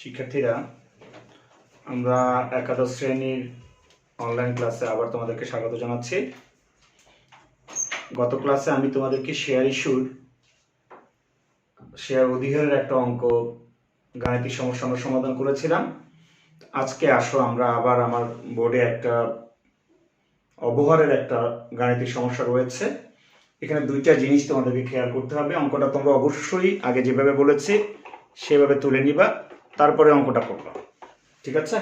শিক্ষার্থীরা, আমরা একাদশ শ্রেণীর অনলাইন ক্লাসে আবার তোমাদেরকে স্বাগত জানাচ্ছি। গত ক্লাসে আমি তোমাদেরকে শেয়ার অধিকারের একটা অঙ্ক গাণিতিক সমস্যা আমরা সমাধান করেছিলাম। আজকে আসো আমরা আবার আমার বোর্ডে একটা অবহারের একটা গাণিতিক সমস্যা রয়েছে। এখানে দুইটা জিনিস তোমাদেরকে খেয়াল করতে হবে। অঙ্কটা তোমরা অবশ্যই আগে যেভাবে বলেছি সেভাবে তুলে নিবা, তারপরে অঙ্কটা করবা, ঠিক আছে?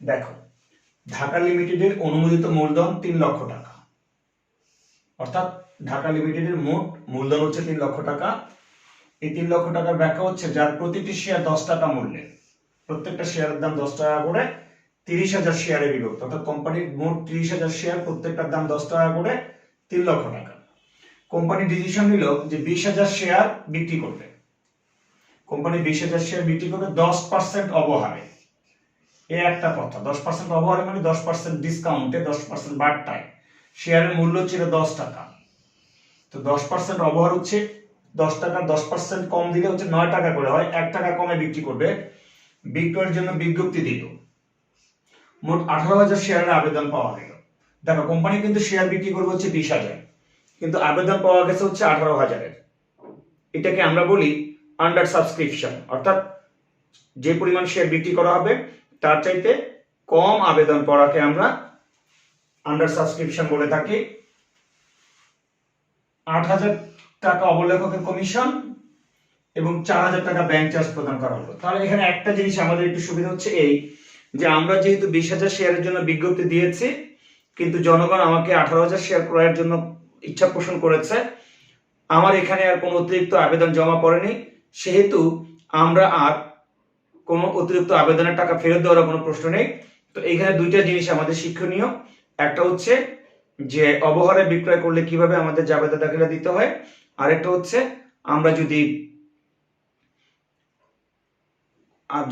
দেখো, ঢাকা লিমিটেডের অনুমোদিত মূলধন 3 লক্ষ টাকা, অর্থাৎ ঢাকা লিমিটেডের মোট মূলধন হচ্ছে 3 লক্ষ টাকা। এই 3 লক্ষ টাকার ব্যাখ্যা হচ্ছে যার প্রতিটি শেয়ার 10 টাকা মূল্যের, প্রত্যেকটা শেয়ারের দাম 10 টাকা করে 30,000 শেয়ারে বিভক্ত, অর্থাৎ কোম্পানির মোট 30,000 শেয়ার, প্রত্যেকটার দাম 10 টাকা করে 3 লক্ষ টাকা। কোম্পানি ডিসিশন নিল যে 20,000 শেয়ার বিক্রি করবে। কোম্পানি 20,000 শেয়ার বিক্রি করবে 10% অবহারে। এই একটা কথা, 10% অবহারে মানে 10% ডিসকাউন্টে, 10% বাড়তায়। শেয়ারের মূল্য ছিল 10 টাকা, তো 10% অবহার হচ্ছে 10 টাকা, 10% কম দিলে হচ্ছে 9 টাকা করে হয়, 1 টাকা কমে বিক্রি করবে। বিক্রয়ের জন্য বিজ্ঞপ্তি দিল, মোট 18,000 শেয়ারের আবেদন পাওয়া গেল। দেখো, কোম্পানি কিন্তু শেয়ার বিক্রি করবে হচ্ছে 20,000, কিন্তু আবেদন পাওয়া গেছে হচ্ছে 18,000-এর। এটাকে আমরা বলি আন্ডার সাবস্ক্রিপশন, অর্থাৎ যে পরিমাণ শেয়ার বিক্রি করা হবে তার চাইতে কম আবেদন পড়াকে আমরা আন্ডার সাবস্ক্রিপশন বলে থাকি। 8,000 টাকা অবলেখকের কমিশন এবং 4,000 টাকা ব্যাংক চার্জ প্রদান করা হলো। তাহলে এখানে একটা জিনিস আমাদের একটু সুবিধা হচ্ছে এই যে আমরা যেহেতু 20,000 শেয়ারের জন্য বিজ্ঞপ্তি দিয়েছি, কিন্তু জনগণ আমাকে 18,000 শেয়ার ক্রয়ের জন্য ইচ্ছা পোষণ করেছে, আমার এখানে আর কোনো অতিরিক্ত আবেদন জমা পড়েনি, সেহেতু আমরা আর কোনো অতিরিক্ত আবেদনের টাকা ফেরত দেওয়ার কোনো প্রশ্ন নেই। তো এইখানে দুইটা জিনিস আমাদের শিক্ষণীয়। একটা হচ্ছে যে অবহারে বিক্রয় করলে কিভাবে আমাদের জাবেদা দাখিলা দিতে হয়, আরেকটা হচ্ছে আমরা যদি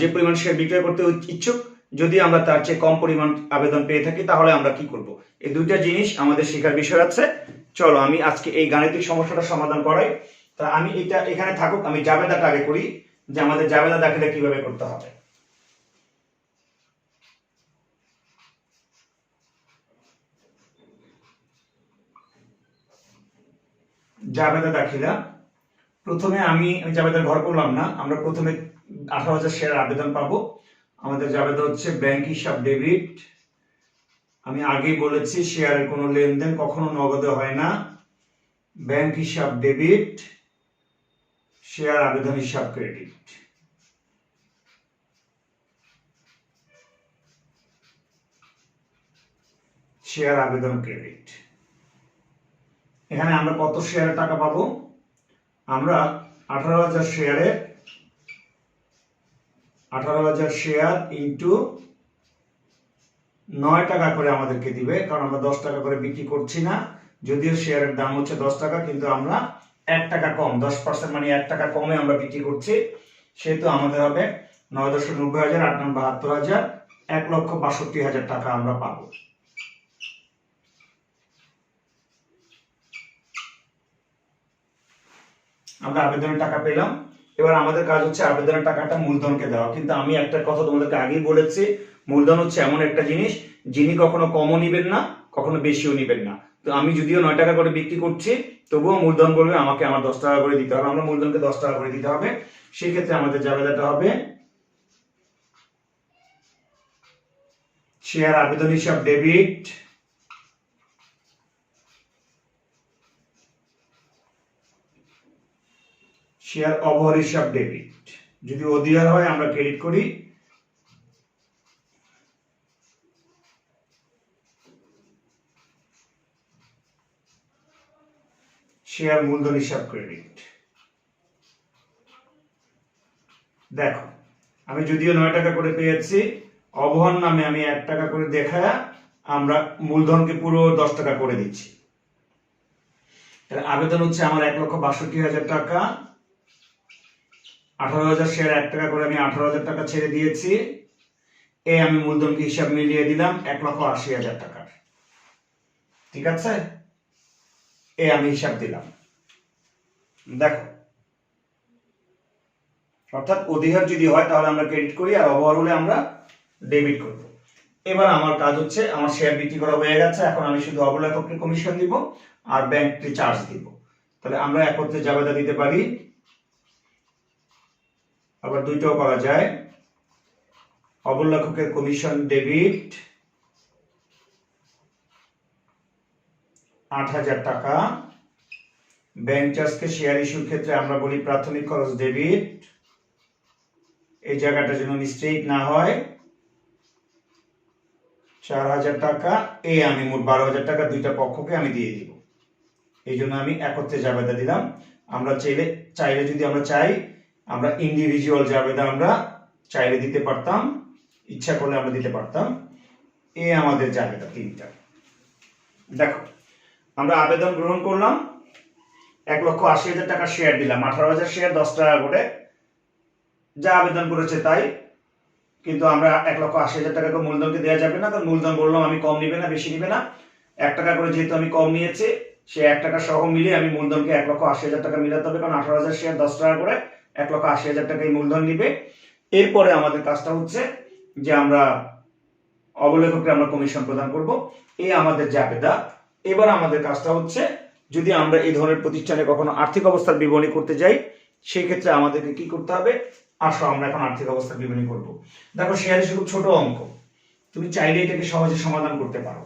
যে পরিমাণ শেয়ার বিক্রয় করতে ইচ্ছুক, যদি আমরা তার চেয়ে কম পরিমাণ আবেদন পেয়ে থাকি তাহলে আমরা কি করব। এই দুইটা জিনিস আমাদের শেখার বিষয় আছে। চলো আমি আজকে এই গাণিতিক সমস্যাটা সমাধান করাই। তা আমি এটা এখানে থাকুক, আমি জাবেদাটা আগে করি যে আমাদের জাবেদা দাখিলা কিভাবে করতে হবে। জাবেদা দাখিলা, প্রথমে আমি জাবেদার ঘর করলাম না, আমরা প্রথমে 18,000 শেয়ার আবেদন পাবো। আমাদের জাবেদা হচ্ছে ব্যাংক হিসাব ডেবিট। আমি আগেই বলেছি শেয়ারের কোনো লেনদেন কখনো নগদে হয় না। ব্যাংক হিসাব ডেবিট, শেয়ার আবেদন হিসাব ক্রেডিট। শেয়ার আবেদন ক্রেডিট। এখানে আমরা কত শেয়ারের টাকা পাবো? আমরা 18,000 শেয়ারে 18,000 শেয়ার ইন্টু 9 টাকা করে আমাদেরকে দিবে, কারণ আমরা 10 টাকা করে বিক্রি করছি না। যদিও শেয়ারের দাম হচ্ছে 10 টাকা, কিন্তু আমরা 1 টাকা কম, 10% মানে 1 টাকা কমে আমরা বিক্রি করছি, সেহেতু আমাদের হবে 9,90,000, 8,72,000, 1,62,000 টাকা আমরা পাবো। আমরা আবেদনের টাকা পেলাম। এবার আমাদের কাজ হচ্ছে আবেদনের টাকাটা মূলধনকে দেওয়া। কিন্তু আমি একটা কথা তোমাদেরকে আগেই বলেছি, মূলধন হচ্ছে এমন একটা জিনিস যিনি কখনো কমও নিবেন না, কখনো বেশিও নিবেন না। তো আমি যদিও 9 টাকা করে বিক্রি করছি, তবুও মূলধন বলবে আমাকে আমার 10 টাকা করে দিতে হবে, আমরা মূলধনকে 10 টাকা করে দিতে হবে। সেই ক্ষেত্রে আমাদের জাবেদাটা হবে শেয়ার আবেদন হিসাব ডেবিট, শেয়ার অবহার হিসাব ডেবিট। যদি অধিহার হয় আমরা ক্রেডিট করি, শেয়ার মূলধন হিসাব ক্রেডিট। দেখো, আমি যদিও 9 টাকা করে পেয়েছি, অবহার নামে আমি 1 টাকা করে দেখায় আমরা মূলধনকে পুরো 10 টাকা করে দিচ্ছি। আবেদন হচ্ছে আমার 1,62,000 টাকা, 18,000 শেয়ার 1 টাকা করে আমি 18,000 টাকা ছেড়ে দিয়েছি। আমি মূলধনকে হিসাব মিলিয়ে দিলাম 1,80,000 টাকার, ঠিক আছে? আমি হিসাব দিলাম। দেখো, অর্থাৎ অধিহার যদি হয় তাহলে আমরা ক্রেডিট করি, আর অবহার হলে আমরা ডেবিট করব। এবার আমার কাজ হচ্ছে, আমার শেয়ার বিক্রি করা হয়ে গেছে, এখন আমি শুধু অবলেখককে কমিশন দিব আর ব্যাংককে চার্জ দিব। তাহলে আমরা একত্রে জাবেদা দিতে পারি, আবার দুইটাও করা যায়। অবলেখকের কমিশন ডেবিট 8,000 টাকা, ব্যাংক চার্জকে শেয়ার ইস্যুর ক্ষেত্রে আমরা বলি প্রাথমিক খরচ ডেবিট, এই জায়গাটা যেন মিস্টেক না হয়, 4,000 টাকা। এই আমি মোট 12,000 টাকা দুইটা পক্ষকে আমি দিয়ে দিব, এই জন্য আমি একত্রে জাবেদা দিলাম। আমরা চাইলে যদি আমরা চাই আমরা ইন্ডিভিজুয়াল জাবেদা আমরা চাইলে দিতে পারতাম, ইচ্ছা করলে আমরা দিতে পারতাম। এই আমাদের জাবেদা তিনটা। দেখো, আমরা আবেদন গ্রহণ করলাম, 1,80,000 টাকা শেয়ার দিলাম, 18,000 শেয়ার 10 টাকা করে, যা আবেদন করেছে তাই। কিন্তু আমরা 1,80,000 টাকা করে মূলধনকে দেওয়া যাবে না, কারণ মূলধন বললাম আমি কম নিবে না, বেশি নিবে না, 1 টাকা করে যেহেতু আমি কম নিয়েছি, সে 1 টাকা সহ মিলিয়ে আমি মূলধনকে 1,80,000 টাকা মিলাতে হবে, কারণ 18,000 শেয়ার 10 টাকা করে, 1,80,000 টাকাই মূলধন নিবে। এরপরে আমাদের কাজটা হচ্ছে যে আমরা অবলেখককে আমরা কমিশন প্রদান করব, এই আমাদের জাবেদা। এবার আমাদের কাজটা হচ্ছে, যদি আমরা এই ধরনের প্রতিষ্ঠানে কখনো আর্থিক অবস্থার বিবরণী করতে যাই, সেই ক্ষেত্রে আমাদেরকে কি করতে হবে? আসো আমরা এখন আর্থিক অবস্থার বিবরণী করব। দেখো, শেয়ার ইস্যু খুব ছোট অঙ্ক, তুমি চাইলে এটাকে সহজে সমাধান করতে পারো।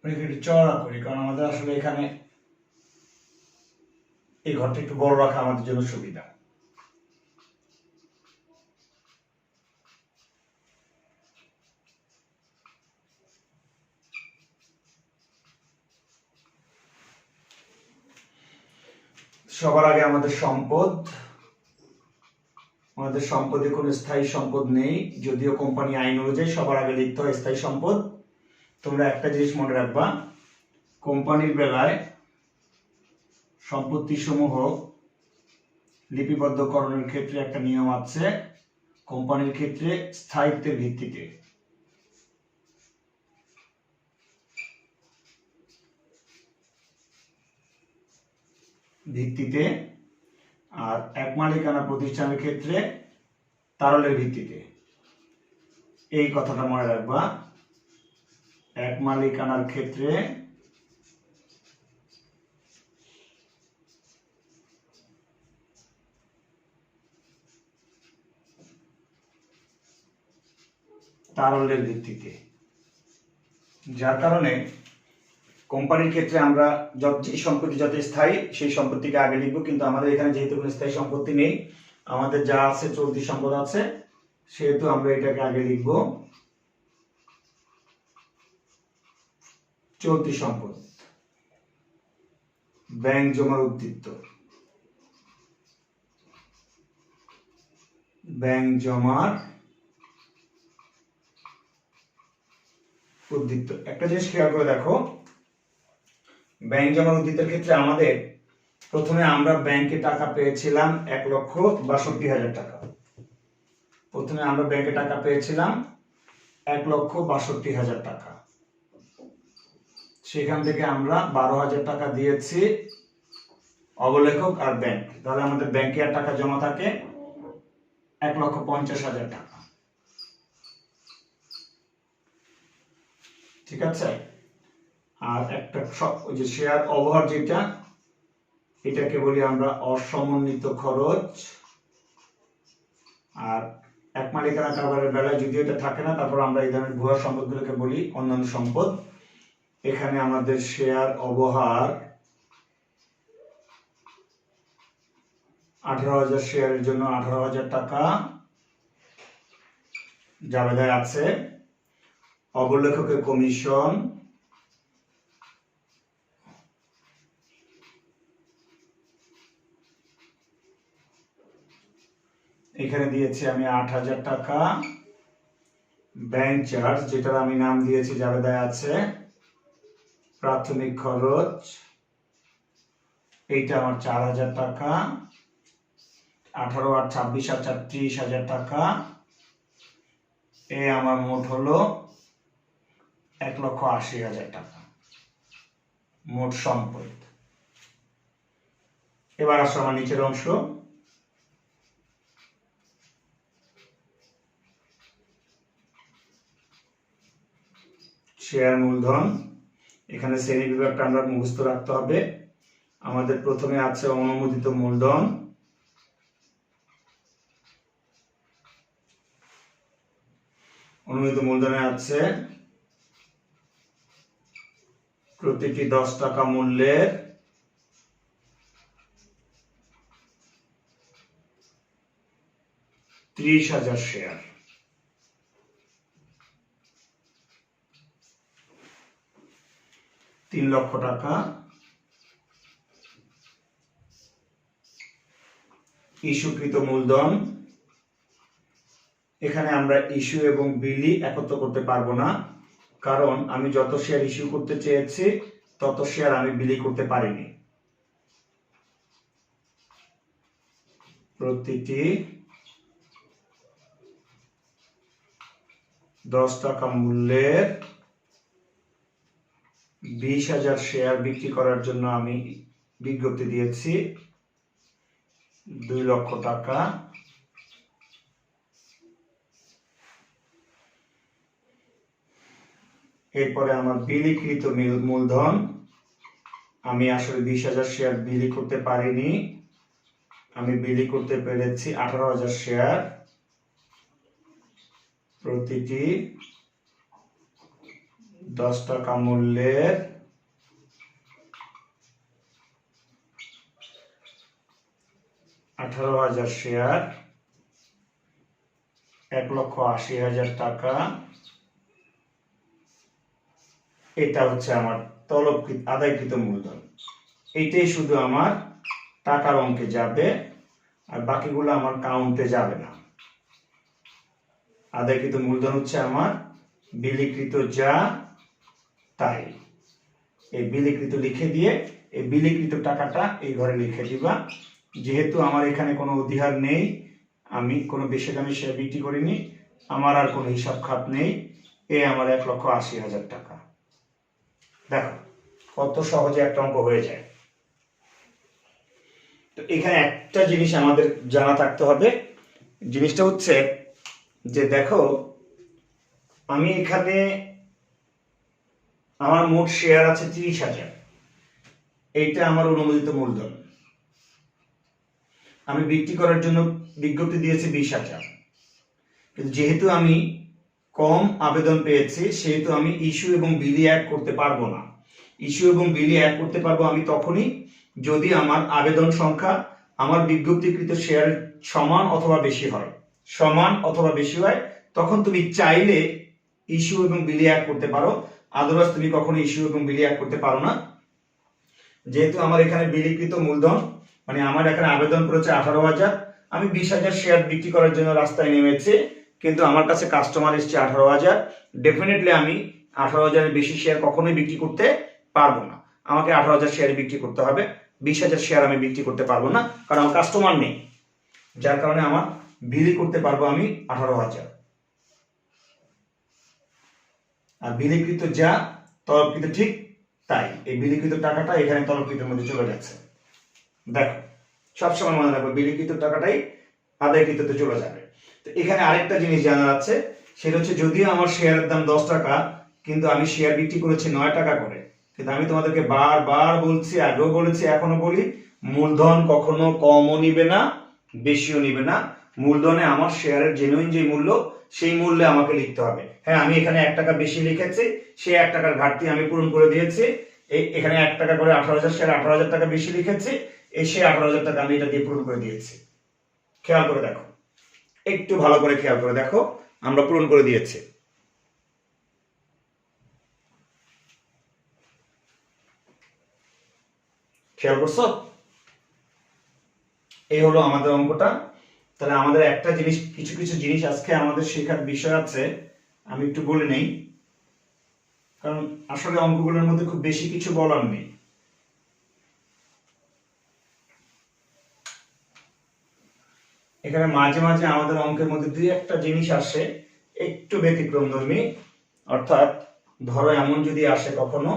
একটু চড়া করি, কারণ আমাদের আসলে এখানে এই ঘরটা একটু বড় রাখা আমাদের জন্য সুবিধা। সবার আগে আমাদের সম্পদে কোনো স্থায়ী সম্পদ নেই, যদিও কোম্পানি আইন অনুযায়ী সবার আগে লিখতে হয় স্থায়ী সম্পদ। তোমরা একটা জিনিস মনে রাখবা, কোম্পানির বেলায় সম্পত্তি সমূহ লিপিবদ্ধকরণের ক্ষেত্রে একটা নিয়ম আছে, কোম্পানির ক্ষেত্রে স্থায়িত্বের ভিত্তিতে, আর এক মালিকানা প্রতিষ্ঠানের ক্ষেত্রে তারলের ভিত্তিতে। এই কথাটা মনে রাখবা, এক মালিকানার ক্ষেত্রে তারল্যের ভিত্তিতে। যার কারণে কোম্পানির ক্ষেত্রে আমরা যে সম্পত্তি যত স্থায়ী সেই সম্পত্তিকে আগে লিখবো, কিন্তু আমাদের এখানে যেহেতু কোনো স্থায়ী সম্পত্তি নেই, আমাদের যা আছে চলতি সম্পদ আছে, সেহেতু আমরা এটাকে আগে লিখব চলতি সম্পদ। ব্যাংক জমার উদ্বৃত্ত, ব্যাংক জমার উদ্বৃত্ত। একটা জিনিস খেয়াল করে দেখো, ব্যাংক জমার উদ্বৃত্তের ক্ষেত্রে আমাদের প্রথমে আমরা ব্যাংকে টাকা পেয়েছিলাম 1,62,000 টাকা। প্রথমে আমরা ব্যাংকে টাকা পেয়েছিলাম 1,62,000 টাকা। সেখান থেকে আমরা 12,000 টাকা দিয়েছি অবলেখক আর ব্যাংক, তাহলে আমাদের ব্যাংকে আর টাকা জমা থাকে 1,50,000 টাকা। ঠিক আছে? আর একটা ওই যে শেয়ার অবহার যেটা, এটাকে বলি আমরা অসমন্বিত খরচ। আর এক মালিকানা কারবারের বেলায় যদি এটা থাকে না, তারপর আমরা এই ধরনের ভুয়া সম্পদগুলোকে বলি অন্যান্য সম্পদ। এখানে আমাদের শেয়ার অবহার 18,000 শেয়ারের জন্য 18,000 টাকা জাবেদায় আছে। অবলেখকের কমিশন এখানে দিয়েছি আমি 8,000 টাকা। ব্যাংক চার্জ, যেটার আমি নাম দিয়েছি জাবেদায় আছে। প্রাথমিক খরচ এইটা আমার 4,000 টাকা। 18 আর 26 আর 30,000 টাকা। আমার মোট হলো 1,80,000 টাকা মোট সম্পদ। এবার আসো আমার নিচের অংশ। শেয়ার মূলধন, এখানে শ্রেণী বিভাগটা আমরা মুখস্থ রাখতে হবে। আমাদের প্রথমে আছে অনুমোদিত মূলধন। অনুমোদিত মূলধনে আছে প্রতিটি 10 টাকা মূল্যের 30,000 শেয়ার। ৳3,00,000 টাকা। ইস্যুকৃত মূলধন, এখানে আমরা ইস্যু এবং বিলি একত্র করতে পারবো না, কারণ আমি যত শেয়ার ইস্যু করতে চেয়েছি তত শেয়ার আমি বিলি করতে পারিনি। প্রতিটি 10 টাকা মূল্যের 20,000 শেয়ার বিক্রি করার জন্য আমি বিজ্ঞপ্তি দিয়েছি। ৳2,00,000 টাকা। এরপরে আমার বিলিকৃত মূলধন, আমি আসলে 20,000 শেয়ার বিলি করতে পারিনি, আমি বিলি করতে পেরেছি 18,000 শেয়ার। প্রতিটি 10 টাকা মূল্যের 18,000 শেয়ার, 1,80,000 টাকা। এটা হচ্ছে আমার আদায়কৃত মূলধন। এইটাই শুধু আমার টাকার অঙ্কে যাবে, আর বাকিগুলো আমার কাউন্টে যাবে না। আদায়কৃত মূলধন হচ্ছে আমার বিলিকৃত যা তাই। এই বিলিকৃত লিখে দিয়ে এই বিলিকৃত টাকাটা এই ঘরে লিখে দিবা। যেহেতু আমার এখানে কোনো অধিহার নেই, আমি কোনো বেশি দামে শেয়ার বিক্রি করিনি, আমার আর কোনো হিসাব খাত নেই, আমার 1,80,000 টাকা। দেখো কত সহজে একটা অঙ্ক হয়ে যায়। তো এখানে একটা জিনিস আমাদের জানা থাকতে হবে, জিনিসটা হচ্ছে যে দেখো আমি এখানে আমার মোট শেয়ার আছে 30,000, এইটা আমার অনুমোদিত মূলধন। আমি বিক্রি করার জন্য বিজ্ঞপ্তি দিয়েছি 20,000, কিন্তু যেহেতু আমি কম আবেদন পেয়েছি সেহেতু আমি ইস্যু এবং বিলি অ্যাড করতে পারবো না। ইস্যু এবং বিলি অ্যাড করতে পারবো আমি তখনই যদি আমার আবেদন সংখ্যা আমার বিজ্ঞপ্তিকৃত শেয়ার সমান অথবা বেশি হয়। সমান অথবা বেশি হয় তখন তুমি চাইলে ইস্যু এবং বিলি অ্যাড করতে পারো, আদারওয়াইজ তুমি কখনো ইস্যু এবং বিলি অ্যাড করতে পারো না। যেহেতু আমার এখানে বিলিকৃত মূলধন মানে আমার এখানে আবেদন করেছে 18,000, আমি 20,000 শেয়ার বিক্রি করার জন্য রাস্তায় নেমেছি, কিন্তু আমার কাছে কাস্টমার এসছে 18,000। ডেফিনেটলি আমি 18,000-এর বেশি শেয়ার কখনোই বিক্রি করতে পারবো না। আমাকে 18,000 শেয়ারে বিক্রি করতে হবে, 20,000 শেয়ার আমি বিক্রি করতে পারবো না, কারণ আমার কাস্টমার নেই। যার কারণে আমার বিলি করতে পারবো আমি 18,000। আর বিলিকৃত যা তলবকৃত ঠিক তাই, এই বিলিকৃত টাকাটা এখানে তলবকৃতের মধ্যে চলে যাচ্ছে। দেখো সবসময় মনে রাখবো বিলিকৃত টাকাটাই আদায়কৃততে চলে যাবে। তো এখানে আরেকটা জিনিস জানা আছে, সেটা হচ্ছে যদিও আমার শেয়ারের দাম 10 টাকা, কিন্তু আমি শেয়ার বিক্রি করেছি 9 টাকা করে। কিন্তু আমি তোমাদেরকে বারবার বলছি, আগেও বলেছি, এখনো বলি, মূলধন কখনো কমও নিবে না বেশিও নিবে না। মূলধনে আমার শেয়ারের জেনুইন যে মূল্য সেই মূল্যে আমাকে লিখতে হবে। হ্যাঁ, আমি এখানে 1 টাকা বেশি লিখেছি, সেই 1 টাকার ঘাটতি আমি পূরণ করে দিয়েছি। এখানে 1 টাকা করে 18,000 শেয়ার 18,000 টাকা বেশি লিখেছি, এই সেই 18,000 টাকা আমি এটা দিয়ে পূরণ করে দিয়েছি। খেয়াল করে দেখো, একটু ভালো করে খেয়াল করে দেখো, আমরা পূরণ করে দিয়েছি। খেয়াল করছো? এই হলো আমাদের অঙ্কটা। তাহলে আমাদের একটা জিনিস, কিছু কিছু জিনিস আজকে আমাদের শেখার বিষয় আছে, আমি একটু বলে নেই, কারণ আসলে অঙ্কগুলোর মধ্যে খুব বেশি কিছু বলার নেই। এখানে মাঝে মাঝে আমাদের অঙ্কের মধ্যে দুই একটা জিনিস আসে একটু ব্যতিক্রমধর্মী, অর্থাৎ ধরো এমন যদি আসে কখনো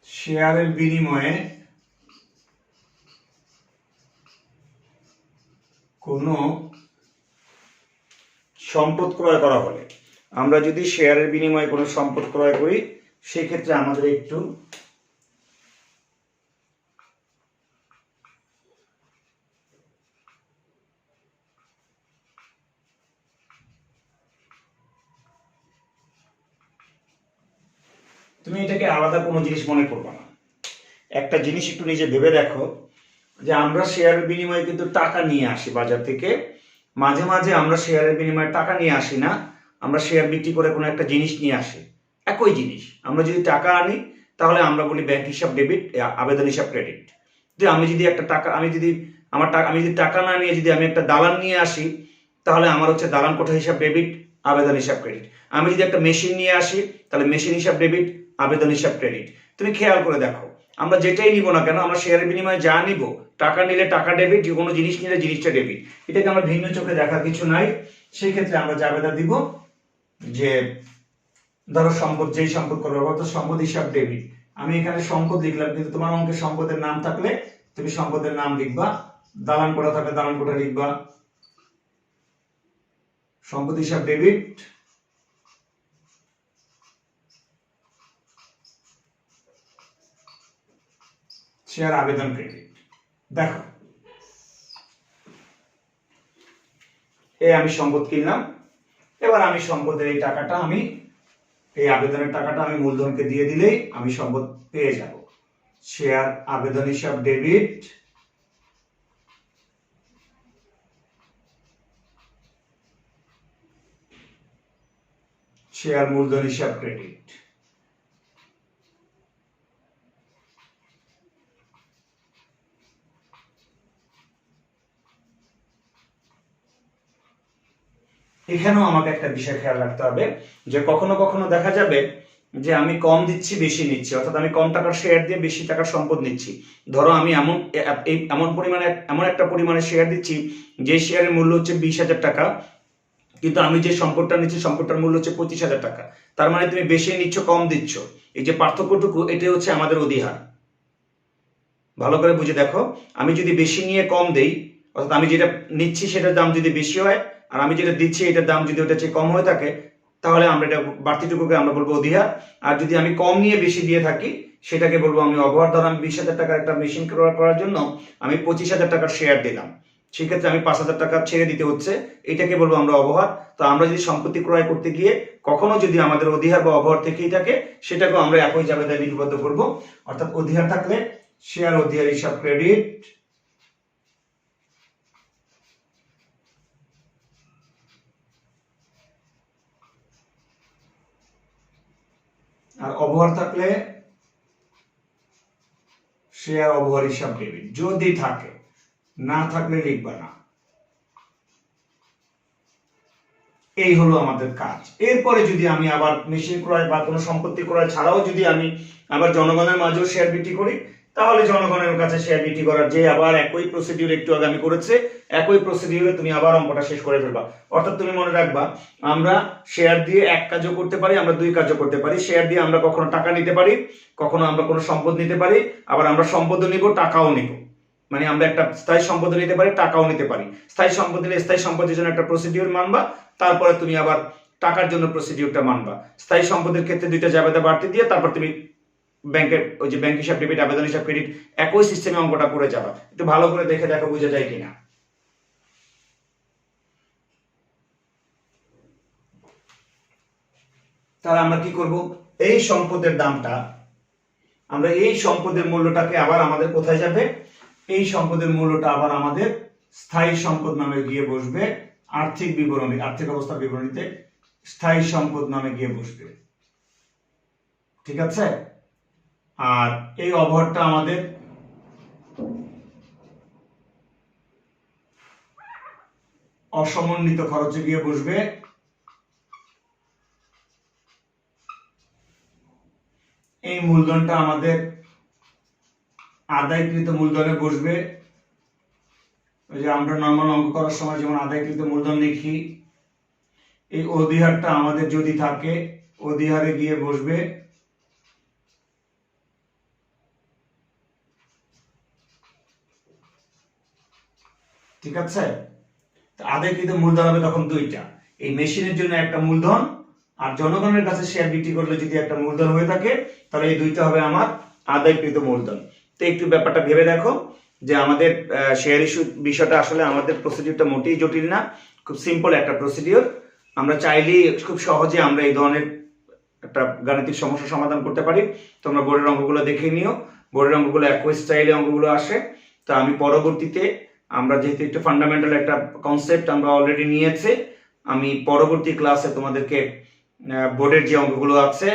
শেয়ারের বিনিময়ে কোনো সম্পদ ক্রয় করা হলে, আমরা যদি শেয়ারের বিনিময়ে কোনো সম্পদ ক্রয় করি, সেক্ষেত্রে আমাদের একটু তুমি এটাকে আলাদা কোনো জিনিস মনে করবে না। একটা জিনিস একটু নিজে ভেবে দেখো, যে আমরা শেয়ারের বিনিময়ে কিন্তু টাকা নিয়ে আসি বাজার থেকে, মাঝে মাঝে আমরা শেয়ারের বিনিময়ে টাকা নিয়ে আসি না, আমরা শেয়ার বিক্রি করে কোনো একটা জিনিস নিয়ে আসি। একই জিনিস আমরা যদি টাকা আনি, তাহলে আমরা বলি ব্যাংক হিসাব ডেবিট, আবেদন হিসাব ক্রেডিট। যে আমি যদি একটা টাকা, আমি যদি টাকা না নিয়ে যদি আমি একটা দালান নিয়ে আসি, তাহলে আমার হচ্ছে দালান কোঠা হিসাব ডেবিট, আবেদন হিসাব ক্রেডিট। আমি যদি একটা মেশিন নিয়ে আসি, তাহলে মেশিন হিসাব ডেবিট, আবেদন হিসাব ক্রেডিট। তুমি খেয়াল করে দেখো, আমরা যেটাই নিব না কেন, আমরা শেয়ারের বিনিময়ে যা নিব, টাকা নিলে টাকা ডেবিট, যে কোনো জিনিস নিলে জিনিসটা ডেবিট, এটাকে আমরা ভিন্ন চোখে দেখার কিছু নাই। সেই ক্ষেত্রে আমরা জাবেদা দিব যে ধরো সম্পদ, যেই সম্পদ করবো, অর্থাৎ সম্পদ হিসাব ডেবিট। আমি এখানে সম্পদ লিখলাম, কিন্তু তোমার অঙ্কে সম্পদের নাম থাকলে তুমি সম্পদের নাম লিখবা, দালান কোঠা থাকলে দালান কোঠা লিখবা, সম্পদ হিসাব ডেবিট, শেয়ার আবেদন ক্রেডিট। দেখো, আমি সম্পদ কিনলাম, এবার আমি সম্পদের এই টাকাটা, আমি এই আবেদনের টাকাটা আমি মূলধনকে দিয়ে দিলেই আমি সম্পদ পেয়ে যাব। শেয়ার আবেদন হিসাব ডেবিট, শেয়ার মূলধন হিসাব ক্রেডিট। এখানেও আমাকে একটা বিষয় খেয়াল রাখতে হবে, যে কখনো কখনো দেখা যাবে যে আমি কম দিচ্ছি বেশি নিচ্ছি, অর্থাৎ আমি কম টাকার শেয়ার দিয়ে বেশি টাকার সম্পদ নিচ্ছি। ধরো আমি এমন একটা পরিমাণে শেয়ার দিচ্ছি, যে শেয়ারের মূল্য হচ্ছে 20,000 টাকা, কিন্তু আমি যে সম্পদটা নিচ্ছি সম্পদটার মূল্য হচ্ছে 25,000 টাকা। তার মানে তুমি বেশি নিচ্ছ কম দিচ্ছ, এই যে পার্থক্যটুকু, এটাই হচ্ছে আমাদের অধিহার। ভালো করে বুঝে দেখো, আমি যদি বেশি নিয়ে কম দেই, অর্থাৎ আমি যেটা নিচ্ছি সেটার দাম যদি বেশি হয়, আর আমি যেটা দিচ্ছি এটার দাম যদি ওটা চেয়ে কম হয়ে থাকে, তাহলে আমরা এটা বাড়তিটুকুকে আমরা বলবো অধিহার। আর যদি আমি কম নিয়ে বেশি দিয়ে থাকি, সেটাকে বলবো আমি অবহার। ধরো আমি 20,000 টাকার একটা মেশিন ক্রয় করার জন্য আমি 25,000 টাকার শেয়ার দিলাম, সেক্ষেত্রে আমি 5,000 টাকা ছেড়ে দিতে হচ্ছে, এটাকে বলবো আমরা অবহার। তো আমরা যদি সম্পত্তি ক্রয় করতে গিয়ে কখনো যদি আমাদের অধিহার বা অবহার থেকেই থাকে, সেটাকেও আমরা একই জাবেদায় লিপিবদ্ধ করব। অর্থাৎ অধিহার থাকলে শেয়ার অধিহার হিসাব ক্রেডিট, আর অবহার থাকলে শেয়ার অবহার হিসাব ডেবিট, যদি থাকে, না থাকলে লিখবা না। এই হলো আমাদের কাজ। এরপরে যদি আমি আবার মেশিন ক্রয় বা কোনো সম্পত্তি ক্রয় ছাড়াও যদি আমি আবার জনগণের মাঝেও শেয়ার বিক্রি করি, তাহলে জনগণের কাছে শেয়ার বিক্রি করার যে আবার একই প্রসিডিউর একটু আগে আমি করেছে, একই প্রসিডিউরে তুমি আবার অঙ্কটা শেষ করে ফেলবা। অর্থাৎ তুমি মনে রাখবা, আমরা শেয়ার দিয়ে এক কাজও করতে পারি, আমরা দুই কাজও করতে পারি। শেয়ার দিয়ে আমরা কখনো টাকা নিতে পারি, কখনো আমরা কোনো সম্পদ নিতে পারি, আবার আমরা সম্পদও নিব, টাকাও নিব। মানে আমরা একটা স্থায়ী সম্পদ নিতে পারি, টাকাও নিতে পারি। স্থায়ী সম্পদ নিলে স্থায়ী সম্পদের জন্য একটা প্রসিডিউর মানবা, তারপরে তুমি আবার টাকার জন্য প্রসিডিউরটা মানবা। স্থায়ী সম্পদের ক্ষেত্রে দুইটা জাবেদা বাড়তি দিয়ে তারপর তুমি ব্যাংকের ওই যে ব্যাংক হিসাব ডেবিট, আবেদন হিসাব ক্রেডিট, একই সিস্টেমে অঙ্কটা করে যাবা। একটু ভালো করে দেখে দেখো বুঝে যায় কিনা। তাহলে আমরা কি করব, এই সম্পদের দামটা, আমরা এই সম্পদের মূল্যটাকে আবার আমাদের কোথায় যাবে, এই সম্পদের মূল্যটা আবার আমাদের স্থায়ী সম্পদ নামে গিয়ে বসবে আর্থিক বিবরণী, আর্থিক অবস্থার বিবরণীতে স্থায়ী সম্পদ নামে গিয়ে বসবে। ঠিক আছে? আর এই অবহারটা আমাদের অসমন্বিত খরচে গিয়ে বসবে। এই মূলধনটা আমাদের আদায়কৃত মূলধনে বসবে। ওই যে আমরা নরমাল অঙ্ক করার সময় যেমন আদায়কৃত মূলধন লিখি, এই অধিহারটা আমাদের যদি থাকে অধিহারে গিয়ে বসবে ঠিক আছে? আদায়কৃত মূলধন হবে তখন দুইটা, এই মেশিনের জন্য একটা মূলধন আর জনগণের কাছে শেয়ার বিক্রি করলে যদি একটা মূলধন হয়ে থাকে, তাহলে এই দুইটা হবে আমার আদায়কৃত মূলধন। তো একটু ব্যাপারটা ভেবে দেখো যে আমাদের শেয়ার ইস্যু বিষয়টা আসলে আমাদের প্রসিডিউরটা মোটেই জটিল না, খুব সিম্পল একটা প্রসিডিউর। আমরা চাইলেই খুব সহজে আমরা এই ধরনের একটা গাণিতিক সমস্যা সমাধান করতে পারি। তোমরা বোর্ডের অঙ্কগুলো দেখে নিও, বোর্ডের অঙ্কগুলো একই স্টাইলে অঙ্কগুলো আসে। তো আমি পরবর্তীতে, আমরা যেহেতু একটু ফান্ডামেন্টাল একটা কনসেপ্ট আমরা অলরেডি নিয়েছি, আমি পরবর্তী ক্লাসে তোমাদেরকে বোর্ডের যে অঙ্কগুলো আছে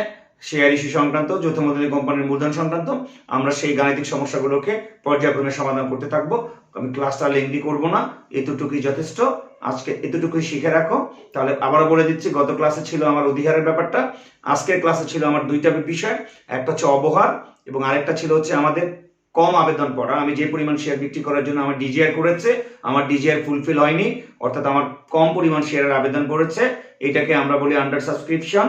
শেয়ার ইস্যু সংক্রান্ত, যৌথ মূলধনী কোম্পানির মূলধন সংক্রান্ত, আমরা সেই গাণিতিক সমস্যাগুলোকে পর্যায়ক্রমে সমাধান করতে থাকবো। আমি ক্লাসটা লেংদি করব না, এতটুকুই যথেষ্ট। আজকে এতটুকুই শিখে রাখো। তাহলে আবারও বলে দিচ্ছি, গত ক্লাসে ছিল আমার অধিহারের ব্যাপারটা, আজকের ক্লাসে ছিল আমার দুইটা বিষয়, একটা হচ্ছে অবহার এবং আরেকটা ছিল হচ্ছে আমাদের কম আবেদন পড়া। আমি যে পরিমাণ শেয়ার বিক্রি করার জন্য আমার ডিজিআর করেছে, আমার ডিজিআর ফুলফিল হয়নি, অর্থাৎ আমার কম পরিমাণ শেয়ারের আবেদন পড়েছে, এটাকে আমরা বলি আন্ডার সাবস্ক্রিপশন।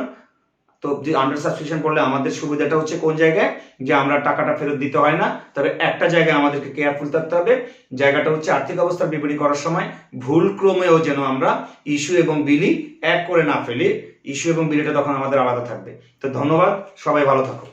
তো যে আন্ডার সাবস্ক্রিপশন করলে আমাদের সুবিধাটা হচ্ছে কোন জায়গায়, যে আমরা টাকাটা ফেরত দিতে হয় না। তবে একটা জায়গায় আমাদেরকে কেয়ারফুল থাকতে হবে, জায়গাটা হচ্ছে আর্থিক অবস্থার বিবরণী করার সময় ভুল ক্রমেও যেন আমরা ইস্যু এবং বিলি এক করে না ফেলি। ইস্যু এবং বিলিটা তখন আমাদের আলাদা থাকবে। তো ধন্যবাদ, সবাই ভালো থাকো।